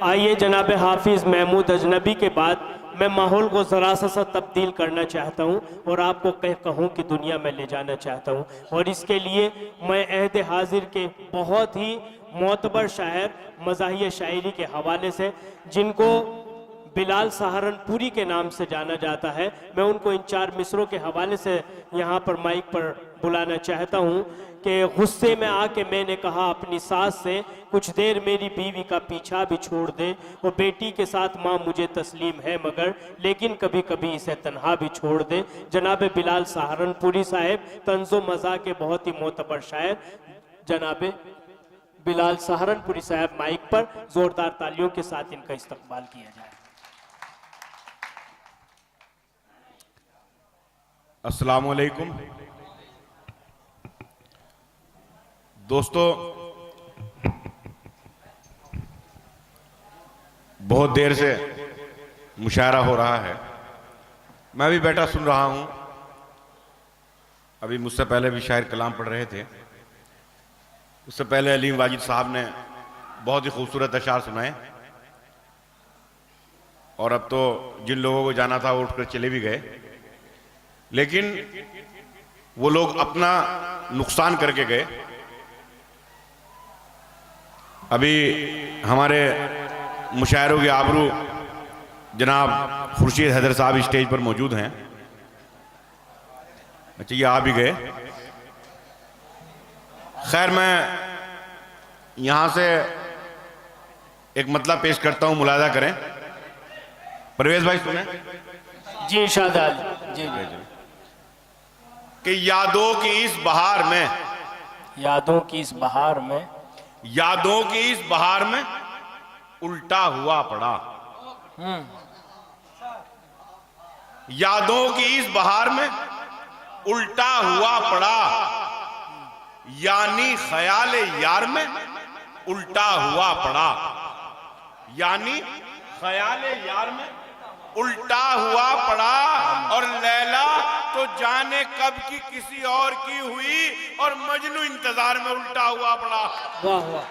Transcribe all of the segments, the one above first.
आइए जनाब हाफिज़ महमूद अजनबी के बाद मैं माहौल को ज़रा सा तब्दील करना चाहता हूँ और आपको कहूँ कि दुनिया में ले जाना चाहता हूँ। और इसके लिए मैं अहद हाजिर के बहुत ही मोतबर शायर मज़ाहिया शायरी के हवाले से, जिनको बिलाल सहारनपुरी के नाम से जाना जाता है, मैं उनको इन 4 मिसरों के हवाले से यहाँ पर माइक पर बुलाना चाहता हूँ कि गुस्से में आके मैंने कहा अपनी सास से, कुछ देर मेरी बीवी का पीछा भी छोड़ दे, वो बेटी के साथ माँ मुझे तस्लीम है मगर, लेकिन कभी कभी इसे तन्हा भी छोड़ दे। जनाब बिलाल सहारनपुरी साहब, तंज़ो मज़ा के बहुत ही मोतबर शायर जनाब बिलाल सहारनपुरी साहब माइक पर, जोरदार तालियों के साथ इनका इस्तकबाल किया जाए। अस्सलाम वालेकुम दोस्तों, बहुत देर से मुशायरा हो रहा है, मैं भी बैठा सुन रहा हूं। अभी मुझसे पहले भी शायर कलाम पढ़ रहे थे, उससे पहले अलीम वाजिद साहब ने बहुत ही खूबसूरत अशार सुनाए, और अब तो जिन लोगों को जाना था वो उठकर चले भी गए, लेकिन वो लोग अपना नुकसान करके गए। अभी हमारे मुशायरों के आबरू जनाब खुर्शीद हैदर साहब स्टेज पर मौजूद हैं। अच्छा, ये आ भी गए। खैर, मैं यहां से एक मतलब पेश करता हूं, मुलाजा करें। परवेज भाई सुने जी शादाब जी। कि यादों की इस बहार में, यादों की इस बहार में, यादों की इस बहार में उल्टा हुआ पड़ा। यादों की इस बहार में उल्टा हुआ पड़ा, यानी ख्याल यार में उल्टा हुआ पड़ा, यानी ख्याल यार में उल्टा हुआ पड़ा। और लैला तो जाने कब की किसी और की हुई, और मजनू इंतजार में उल्टा हुआ पड़ा। वाह वाह,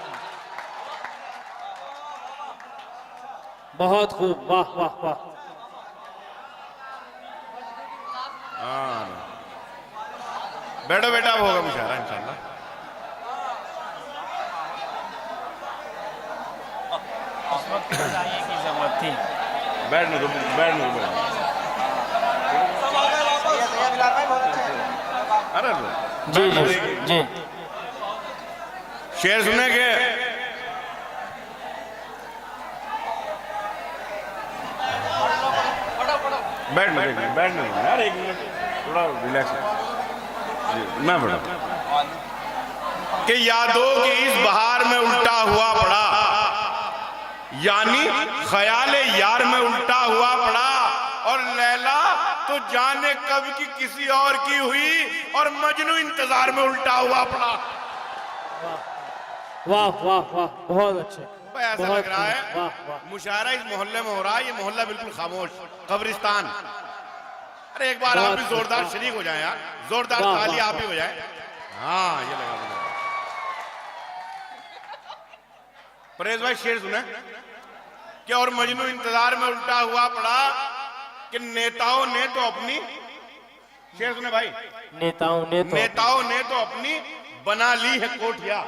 बहुत खूब, वाह वाह वाह। बैठो बेटा, अब होगा मुशायरा इंशाल्लाह। उस वक्त बताइए की जरूरत थी। बैठने दो, बैठने दो। अरे जी जी जी, शेर सुने के बैठने दो यार, एक मिनट थोड़ा रिलैक्स जी। मैं बड़ा कि यादों की इस बहार में उल्टा हुआ पड़ा, यानी ख्याल यार में उल्टा हुआ पड़ा। और लैला तो जाने कब की किसी और की हुई, और मजनू इंतजार में उल्टा हुआ पड़ा। वाह वाह वाह, बहुत अच्छे। ऐसा लग रहा है मुशायरा इस मोहल्ले में हो रहा है, ये मोहल्ला बिल्कुल खामोश, कब्रिस्तान। अरे एक बार आप भी जोरदार शरीक हो जाए यार, जोरदार ताली आप भी हो जाए। हाँ, ये लगा। परेश भाई शेर सुने कि और मजनू इंतजार में उल्टा हुआ पड़ा, कि नेताओं ने तो अपनी, शेर सुने भाई, नेताओं ने तो अपनी बना ली है कोठिया।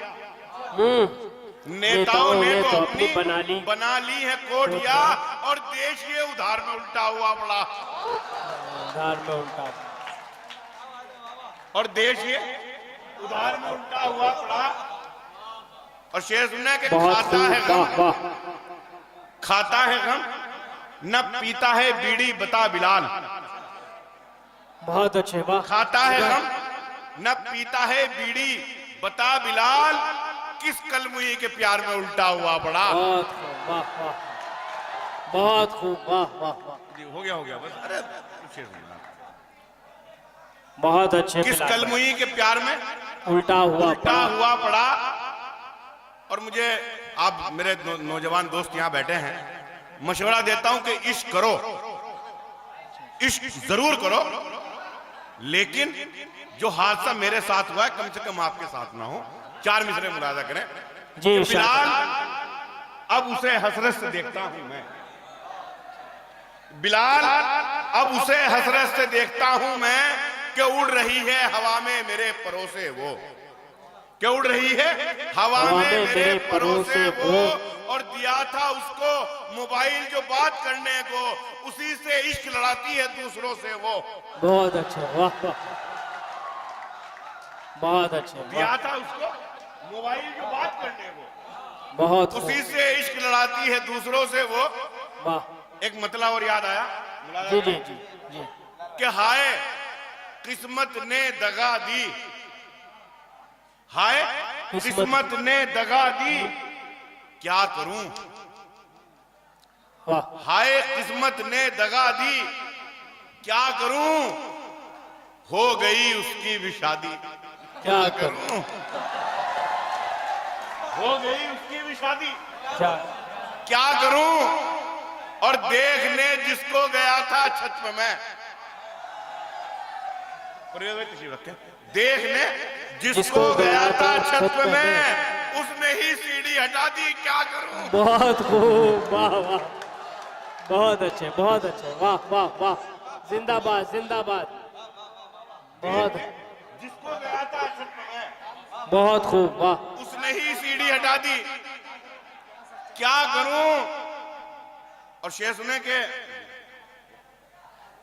नेताओं ने तो अपनी बना ली है कोठिया, और देश ये उधार में उल्टा हुआ पड़ा। उधार में उल्टा, और देश ये उधार में उल्टा हुआ पड़ा। और शेर सुनना कि खाता है गम न पीता है बीड़ी बता बिलाल। बहुत अच्छे, वाह। खाता है गम न पीता है बीड़ी बता बिलाल, किस कलमुई के प्यार में उल्टा हुआ पड़ा। बहुत खूब, वाह वाह, बहुत खूब, वाह वाह वाह। हो गया बस। अरे शेर सुनना, बहुत अच्छे। किस कलमुई के प्यार में उल्टा हुआ पड़ा। और मुझे, आप मेरे नौजवान दोस्त यहां बैठे हैं, मशवरा देता हूं कि इश्क करो, इश्क जरूर करो, लेकिन जो हादसा मेरे साथ हुआ है कम से कम आपके साथ ना हो। 4 मिसरे मुलाजा करें। जी। बिलाल अब उसे हसरत से देखता हूं मैं। बिलाल, अब उसे हसरत से देखता हूं मैं कि उड़ रही है हवा में मेरे परोसे वो, क्या उड़ रही है हवा में मेरे परोसे वो। और दिया था उसको मोबाइल जो बात करने को, उसी से इश्क लड़ाती है दूसरों से वो। बहुत अच्छा, वाह वाह, बहुत अच्छे, दिया था उसको मोबाइल जो बात करने को, बहुत उसी से इश्क लड़ाती है दूसरों से वो। वाह। एक मतलब और याद आया जी जी जी जी। कि हाय किस्मत ने दगा दी, हाय किस्मत ने दगा दी, क्या करूं। वाह, हाय किस्मत ने दगा दी, क्या करूं, हो गई उसकी भी शादी, क्या करूं, हो गई उसकी भी शादी, क्या क्या करूं। और देखने जिसको गया था छत पे मैं, देखने जिसको गया था छत पे मैं, उसने ही सीढ़ी हटा दी, क्या करूं। बहुत खूब, वाह वाह, बहुत अच्छे, बहुत अच्छे, वाह वाह वाह, जिंदाबाद जिंदाबाद, बहुत, जिसको गया था छत पे मैं, बहुत खूब, वाह, उसने ही सीढ़ी हटा दी, क्या करूं। और शेर सुने के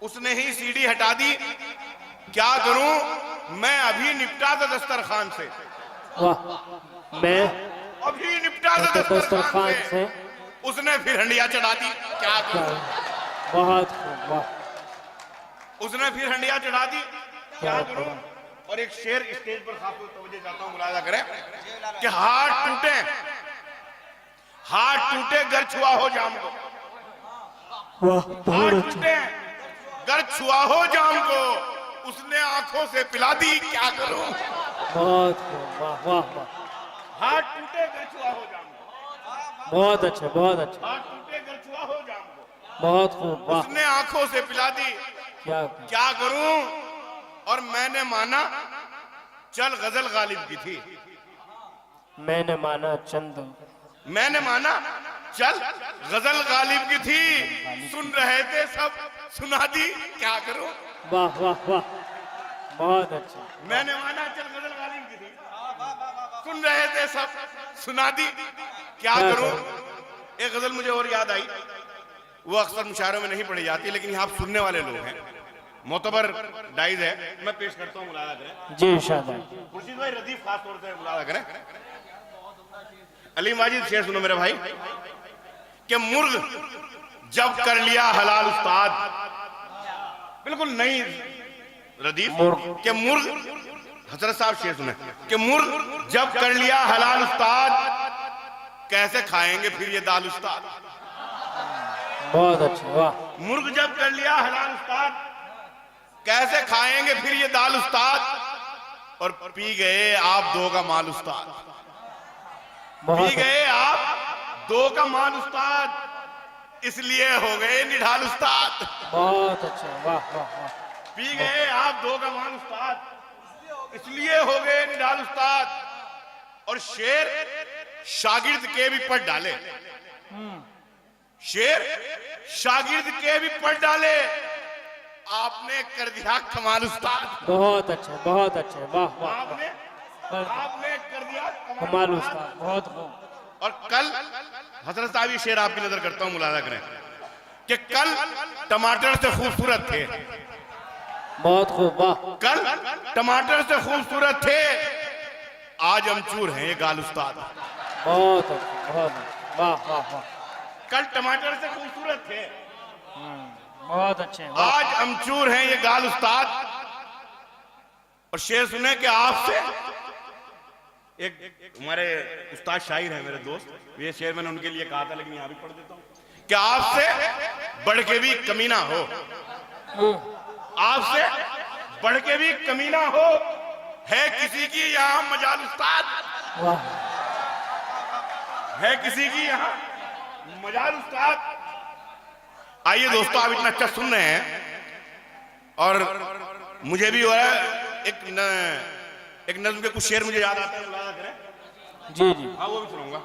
उसने ही सीढ़ी हटा दी, क्या करूं, मैं अभी निपटा था दस्तरखान से, वाह, मैं अभी निपटा था दस्तरखान से, उसने फिर हंडिया चढ़ा दी, क्या करूं। बहुत खूब, वाह, उसने फिर हंडिया चढ़ा दी, क्या करूं। करूं? और एक शेर स्टेज पर खास तवज्जो चाहता हूं, मुलाजा करें कि हाथ टूटे, हाथ टूटे घर छुआ हो जाम को, वाह, हाथ बहुत अच्छा, टूटे घर छुआ हो जाम को, उसने आंखों से पिला दी, क्या करूं। बहुत खूब, वाह वाह वाह, हाथ टूटे घर छुआ हो जाम को, बहुत अच्छे, बहुत अच्छे, हाथ टूटे घर छुआ हो जाम को, बहुत खूब, वाह, उसने आंखों से पिला दी, क्या क्या करूं। और मैंने माना चल गजल गालिब की थी, मैंने माना चंद, मैंने माना चल गजल गालिब की थी, सुन रहे थे सब सुना दी, क्या करूं। वाह वाह वाह, बहुत अच्छे, मैंने माना चल गजल गालिब की थी, सुन रहे थे सब सुना दी, क्या करूं। एक गजल मुझे और याद आई, वो अक्सर मुशायरों में नहीं पढ़ी जाती, लेकिन यहाँ आप सुनने वाले लोग हैं, मोतबर डाइज है, मैं पेश करता हूँ, मुलाजा करें। जी इरशाद है। खुर्शीद भाई रदीफ खास तौर से मुलाजा करें। अली माजिद शेर सुनो मेरे भाई कि मुर्ग जब कर लिया हलाल उस्ताद, बिल्कुल नहीं रदीफ, कि मुर्ग, हजरत साहब शेर सुने कि मुर्ग जब कर लिया हलाल उस्ताद, कैसे खाएंगे फिर ये दाल उस्ताद। बहुत अच्छे, वाह, मुर्ग जब कर लिया हलाल उस्ताद, कैसे खाएंगे फिर ये दाल उस्ताद। और पी गए आप दो का माल उस्ताद, पी गए आप दो का माल उस्ताद, इसलिए हो गए निढाल उस्ताद। बहुत अच्छे, वाह वाह वाह, पी गए आप दो का माल उस्ताद, इसलिए हो गए निढाल उस्ताद। और शेर शागिर्द के भी पढ़ डाले, शेर शागिर्द के भी पढ़ डाले, आपने कर दिया कमाल उस्ताद। बहुत अच्छे, बहुत अच्छे, वाह वाह, आपने आपने कर दिया कमाल उस्ताद, बहुत खूब, और कल हजरत साहब ये शेर आपकी नजर करता हूं, मुलाजा करें कि कल टमाटर से खूबसूरत थे, बहुत खूब, वाह, कल टमाटर से खूबसूरत थे, आज अमचूर हैं ये गाल उस्ताद। बहुत अच्छे, बहुत अच्छे, वाह वाह वाह, कल टमाटर से खूबसूरत थे, बहुत अच्छे, वाह, आज अमचूर हैं ये गाल उस्ताद। और शेर सुने कि आपसे एक हमारे उस्ताद शायर हैं मेरे दोस्त, ये शेर मैंने उनके लिए कहा था, लेकिन यहां भी पढ़ देता हूं कि आपसे बढ़ के भी कमीना हो, आपसे बढ़ के भी कमीना हो, है किसी की यहां मजाल उस्ताद, वाह, है किसी की यहां मजाल उस्ताद। आइए दोस्तों, आप इतना अच्छा सुन रहे हैं और मुझे भी हो रहा है, एक नज्म के कुछ शेर मुझे याद आते हैं, मुलाजा करें। जी जी, हाँ वो भी सुनाऊंगा।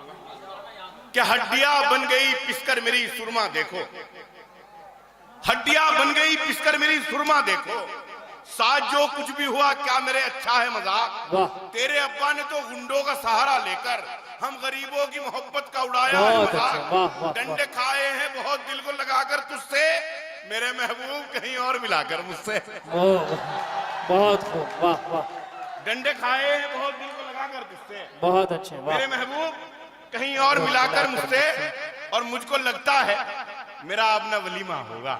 कि हड्डियां बन गई पिसकर मेरी सुरमा देखो, हड्डियां बन गई पिसकर मेरी सुरमा देखो, साथ जो कुछ भी हुआ क्या मेरे अच्छा है मजाक, तेरे अब्बा ने तो गुंडों का सहारा लेकर हम गरीबों की मोहब्बत का उड़ाया है मजाक, डंडे खाए हैं बहुत दिल को लगाकर तुझसे, मेरे महबूब कहीं और मिलाकर मुझसे। बहुत खूब, वाह वाह। डंडे खाए हैं बहुत दिल को लगाकर तुझसे, बहुत अच्छे, मेरे महबूब कहीं और मिलाकर मुझसे, और मुझको लगता है मेरा अपना वलीमा होगा,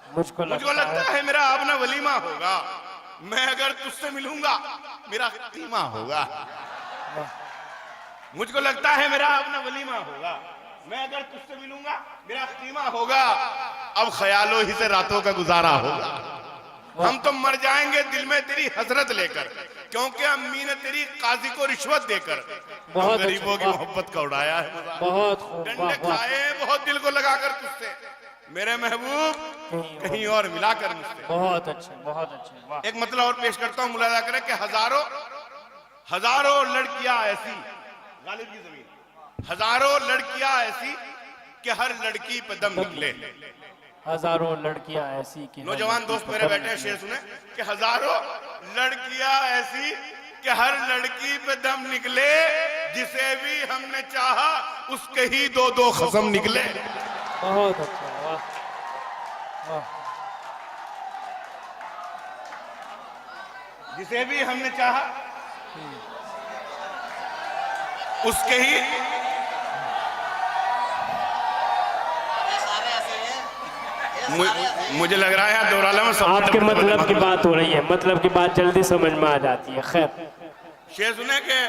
मुझको लगता है मेरा अपना वलीमा होगा, मैं अगर तुझसे मिलूंगा मेरा कीमा होगा, मुझको लगता है मेरा अपना वलीमा होगा, मैं अगर तुझसे मिलूंगा मेरा कीमा होगा, अब ख्यालों ही से रातों का गुजारा होगा, हम तो मर जाएंगे दिल में तेरी हसरत लेकर, क्योंकि अम्मी ने तेरी काजी को रिश्वत देकर गरीबों की मोहब्बत का उड़ाया है, बहुत खूब, डंडे खाए बहुत दिल को लगाकर तुझसे, मेरे महबूब कहीं और मिलाकर मुझसे। बहुत अच्छे, बहुत अच्छे, वाह। एक मतलब और पेश करता हूं, मुलाजा करें कि हजारों लड़कियां ऐसी, गालिब की जमीन, हजारों लड़कियां ऐसी कि हर लड़की पे दम निकले, हजारों लड़कियां ऐसी कि नौजवान दोस्त मेरे बैठे हैं, शेर सुने कि हजारों लड़कियां ऐसी कि हर लड़की पे दम निकले, जिसे भी हमने चाहा उसके ही दो दो खसम निकले। बहुत अच्छा, वाह वाह। जिसे भी हमने चाहा उसके ही, मुझे लग रहा है यहाँ दोराला में आपके मतलब की बात हो रही है, मतलब की बात जल्दी समझ में आ जाती है। खैर, शेर सुने के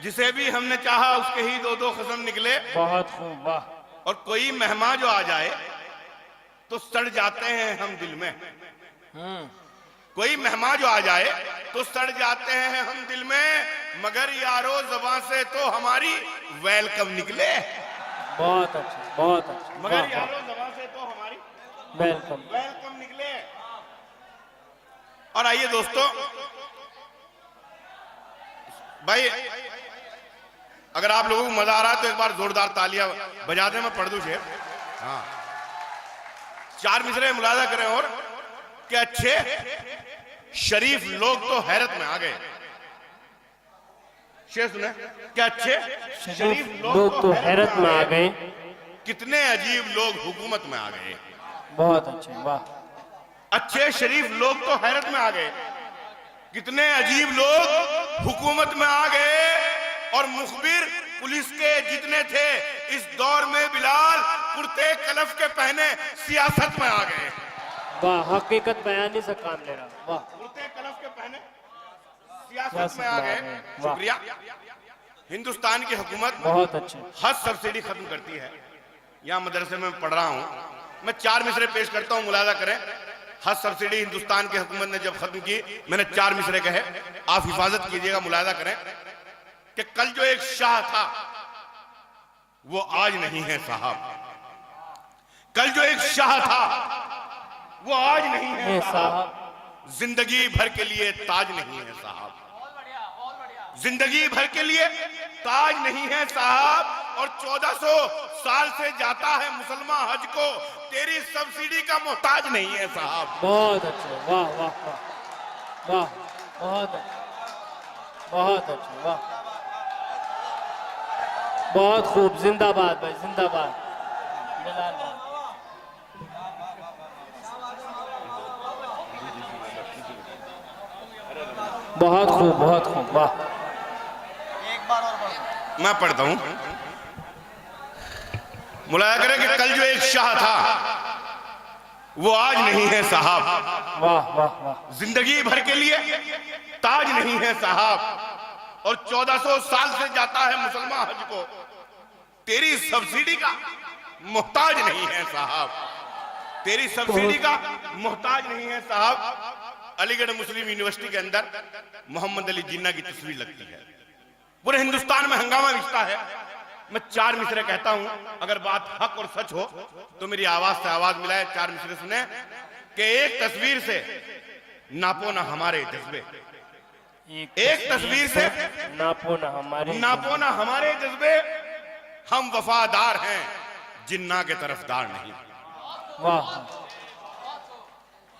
जिसे भी हमने चाहा उसके ही दो दो खसम निकले। बहुत खूब, वाह। और कोई मेहमान जो आ जाए तो सड़ जाते हैं हम दिल में, कोई मेहमान जो आ जाए तो सड़ जाते हैं हम दिल में, मगर यारो ज़बान से तो हमारी वेलकम निकले। बहुत अच्छा, बहुत अच्छा, मगर यारो ज़बान से तो हमारी वेलकम निकले। और आइए दोस्तों, भाई अगर आप लोगों को मजा आ रहा है तो एक बार जोरदार तालियां बजा दें, मैं पढ़ दूं शेर। हाँ, चार मिसरे मुलाजा करें और कि अच्छे शरीफ लोग तो हैरत में आ गए। शेर सुने, क्या अच्छे शरीफ लोग तो हैरत में आ गए, कितने अजीब लोग हुकूमत में आ गए। बहुत अच्छे, वाह। अच्छे शरीफ लोग तो हैरत में आ गए, कितने अजीब लोग हुकूमत में आ गए, और मुखबिर पुलिस के जितने थे इस दौर में बिलाल कुर्ते कलफ के पहने सियासत में आ गए। वाह, हकीकत बयानी से काम ले रहा, वाह। कुर्ते कलफ के पहने सियासत में आ गए। शुक्रिया। हिंदुस्तान की हुकूमत बहुत अच्छे हज सब्सिडी खत्म करती है। यहाँ मदरसे में पढ़ रहा हूँ, मैं चार मिसरे पेश करता हूँ, मुलाजा करें। हज सब्सिडी हिंदुस्तान की हुकूमत ने जब खत्म की, मैंने चार मिसरे कहे, आप हिफाजत कीजिएगा, मुलाजा करें कि कल जो एक शाह था वो आज नहीं है साहब, कल जो एक शाह था वो आज नहीं है साहब, जिंदगी भर के लिए ताज नहीं है साहब, जिंदगी भर के लिए ताज नहीं है साहब, और 1400 साल से जाता है मुसलमान हज को, तेरी सब्सिडी का मोहताज नहीं है साहब। बहुत अच्छे, वाह वाह वाह वाह, बहुत अच्छे, बहुत अच्छे, वाह, बहुत खूब, जिंदाबाद भाई, जिंदाबाद। बहुत खूब, बहुत खूब, वाह। एक बार और पढ़ो। मैं पढ़ता हूं, मुलाजा करें कि कल जो एक शाह था वो आज नहीं है साहब, वाह वाह वाह, जिंदगी भर के लिए ताज नहीं है साहब, और 1400 साल से जाता है मुसलमान हज को, तेरी सब्सिडी का मोहताज नहीं है साहब, तेरी सब्सिडी का मोहताज नहीं है साहब। अलीगढ़ मुस्लिम यूनिवर्सिटी के अंदर मोहम्मद अली जिन्ना की तस्वीर लगती है, पूरे हिंदुस्तान में हंगामा बिछता है। मैं चार मिसरे कहता हूं, अगर बात हक और सच हो तो मेरी आवाज से आवाज मिलाए। चार मिसरे सुने कि एक तस्वीर से नापो ना हमारे जज्बे, एक तस्वीर से नापो ना हमारे जज्बे, हम वफादार हैं, जिन्ना के तरफदार नहीं। वाह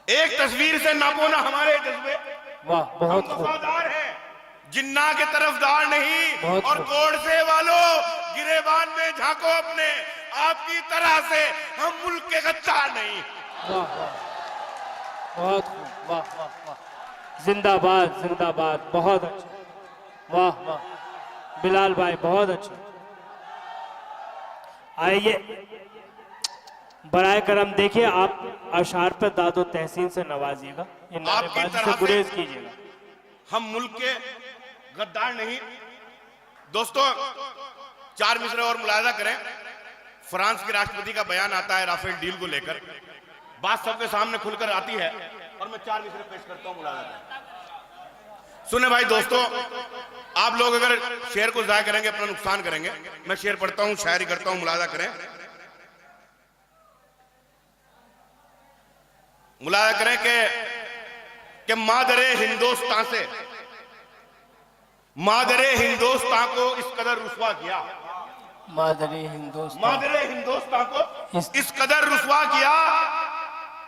एक तस्वीर से नापो ना हमारे जज्बे। वाह, हम बहुत खूब। वफादार हैं, जिन्ना के तरफदार नहीं। बहुत और खूब। गोडसे वालों, गिरेबान में झांको अपने, आपकी तरह से हम मुल्क के गद्दार नहीं। वाह वाह, बहुत खूब। वाह वाह वाह, जिंदाबाद जिंदाबाद, बहुत अच्छा। वाह वाह बिलाल भाई, बहुत अच्छा। आइए बराए करम देखिए, आप अशार पर दादो तहसीन से नवाजिएगा, ये नारेबाजी तरह से से- गुरेज कीजिएगा। हम मुल्क के गद्दार नहीं। दोस्तों, 4 मिसरे और मुलाजा करें। फ्रांस के राष्ट्रपति का बयान आता है राफेल डील को लेकर, बात सबके सामने खुलकर आती है और मैं 4 मिसरे पेश करता हूं मुलाजा करें। सुने भाई दोस्तों, आप लोग अगर शेर को जाया करेंगे अपना नुकसान करेंगे। मैं शेर पढ़ता हूं, शायरी करता हूं, मुलाजा करें। मुलाजा करें कि मादरे हिंदुस्तान से, मादरे हिंदुस्तान को इस कदर रुसवा किया, मादरे हिंदुस्तान, मादरे हिंदुस्तान को इस कदर रुसवा किया,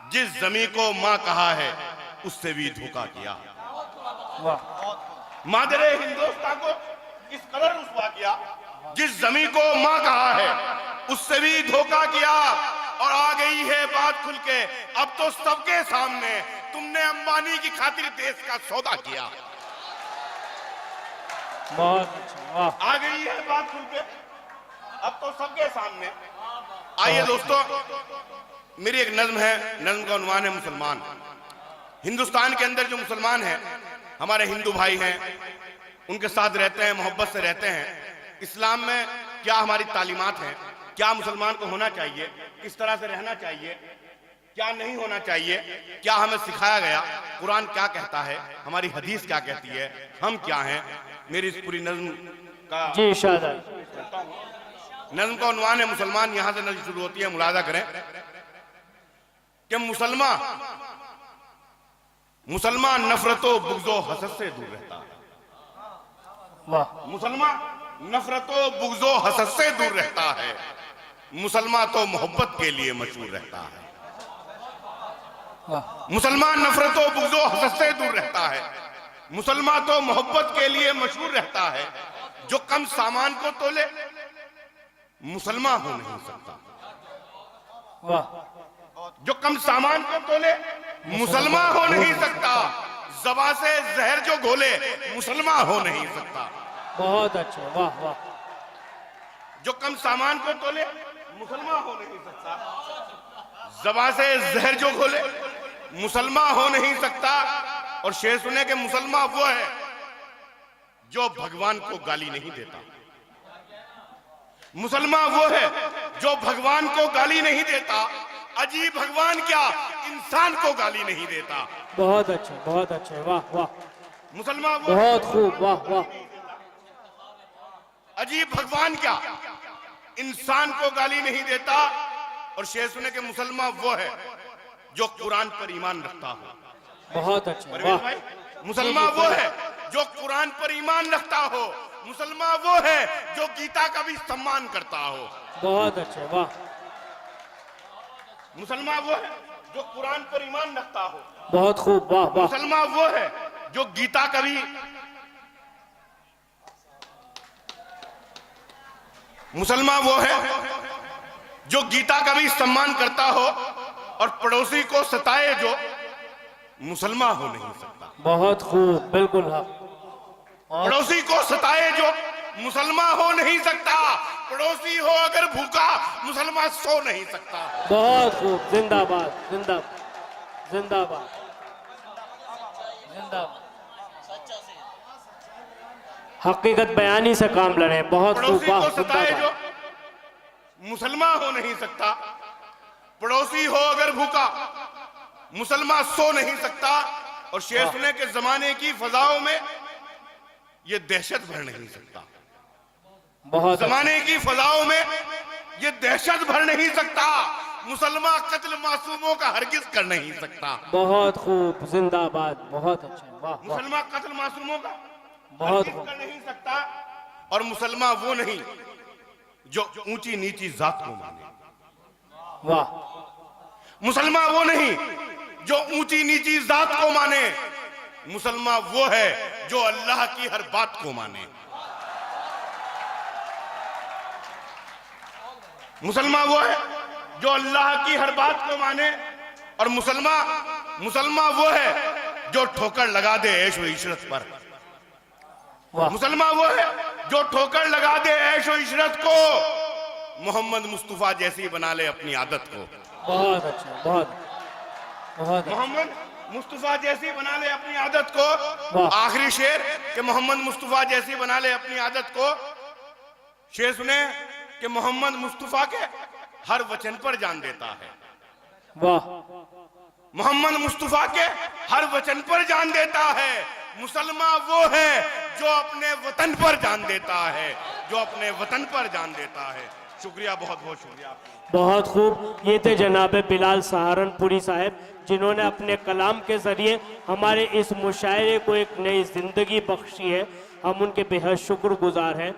जिस जमी को मां कहा है उससे भी धोखा किया। वाह, मादरे हिंदुस्तान को इस कदर रुसवा किया, जिस जमी को मां कहा है उससे भी धोखा किया। और आ गई है बात खुल के अब तो सबके सामने, तुमने अंबानी की खातिर देश का सौदा किया। बहुत अच्छा। वाह, आ गई है बात खुल के अब तो सबके सामने। आइए दोस्तों, मेरी एक नज्म है, नज्म का उन्वान है मुसलमान। हिंदुस्तान के अंदर जो मुसलमान हैं, हमारे हिंदू भाई हैं, उनके साथ रहते हैं, मोहब्बत से रहते हैं। इस्लाम में क्या हमारी तालीमात हैं, क्या मुसलमान को होना चाहिए, किस तरह से रहना चाहिए, क्या नहीं होना चाहिए, क्या हमें सिखाया गया, कुरान क्या कहता है, हमारी हदीस क्या कहती है, हम क्या हैं। मेरी इस पूरी नज्म का जी शादा, नज्म का उन्वान है मुसलमान। यहां से नज्म शुरू होती है, मुलाजा करें कि मुसलमान नफरतो बुग़्ज़ो हसद से दूर रहता है। वाह, मुसलमान नफरतो बुग़्ज़ो हसद से दूर रहता है, मुसलमान तो मोहब्बत के लिए मशहूर रहता है। वाह, मुसलमान नफरतो बुग़्ज़ो हसद से दूर रहता है, मुसलमान तो मोहब्बत के लिए मशहूर रहता है। जो कम सामान को तोले मुसलमान हो नहीं सकता, वाह, जो कम सामान को तोले मुसलमान हो नहीं सकता, ज़बान से जहर जो घोले मुसलमान हो नहीं सकता। बहुत अच्छा। वाह वाह, जो कम सामान को तोले मुसलमान हो नहीं सकता, ज़बान से जहर जो घोले मुसलमान हो नहीं सकता। और शेर सुने के मुसलमान वो है जो भगवान को गाली नहीं देता, मुसलमान वो है जो भगवान को गाली नहीं देता। अजीब भगवान क्या इंसान को गाली नहीं देता। बहुत अच्छा, बहुत अच्छा। वाह वाह, मुसलमान वो बहुत खूब। वाह वाह, अजीब भगवान क्या इंसान को गाली नहीं देता। और शेर सुने के मुसलमान वो है जो कुरान पर ईमान रखता हो। बहुत अच्छा। परवेज वाह, भाई, मुसलमान वो है जो कुरान पर ईमान रखता हो, मुसलमान वो है जो गीता का भी सम्मान करता हो। बहुत अच्छा। वाह, मुसलमान वो है जो कुरान पर ईमान रखता हो, बहुत खूब। वाह वाह, मुसलमान वो है जो गीता का भी, मुसलमान वो है जो गीता का भी सम्मान करता हो और पड़ोसी को सताए जो मुसलमान हो नहीं सकता। बहुत खूब, बिल्कुल हाँ। पड़ोसी को सताए जो मुसलमान हो नहीं सकता, पड़ोसी हो अगर भूखा मुसलमान सो नहीं सकता। बहुत खूब, जिंदाबाद जिंदाबाद जिंदाबाद जिंदाबाद। हकीकत बयानी से काम लड़े। बहुत खूब। पड़ोसी वाह, को सताए जो जिंदाबाद। मुसलमान हो नहीं सकता, पड़ोसी हो अगर भूखा मुसलमान सो नहीं सकता। और शेर सुने के जमाने की फजाओं में ये दहशत भर नहीं सकता, बहुत अच्छा। जमाने की फजाओं में ये दहशत भर नहीं सकता। मुसलमान कत्ल मासूमों का हरगिज कर नहीं सकता। बहुत खूब, जिंदाबाद। बहुत अच्छा। वाह वाह, मुसलमान कत्ल मासूमों का बहुत हरगिज खूब। कर नहीं सकता। और मुसलमान वो नहीं जो ऊंची नीची जात को माने। वाह मुसलमान वो नहीं जो ऊंची नीची जात को माने, मुसलमान वो है जो अल्लाह की हर बात को माने। मुसलमान वो है जो अल्लाह की हर बात को माने, और मुसलमान वो है जो ठोकर लगा दे ऐश व इशरत पर। वाह मुसलमान वो है जो ठोकर लगा दे ऐश व इशरत को, मोहम्मद मुस्तफा जैसी बना ले अपनी आदत को। बहुत अच्छा, बहुत बहुत मोहम्मद मुस्तफा जैसी बना ले अपनी आदत को। वाह। आखिरी शेर कि मोहम्मद मुस्तफा जैसी बना ले अपनी आदत को। शेर सुने कि मोहम्मद मुस्तफा के हर वचन पर जान देता है। वाह मोहम्मद मुस्तफा के हर वचन पर जान देता है। मुसलमान वो है जो अपने वतन पर जान देता है, जो अपने वतन पर जान देता है। शुक्रिया, बहुत बहुत शुक्रिया। बहुत खूब। ये थे जनाब बिलाल सहारनपुरी साहब, जिन्होंने अपने कलाम के जरिए हमारे इस मुशायरे को एक नई जिंदगी बख्शी है। हम उनके बेहद शुक्रगुजार हैं।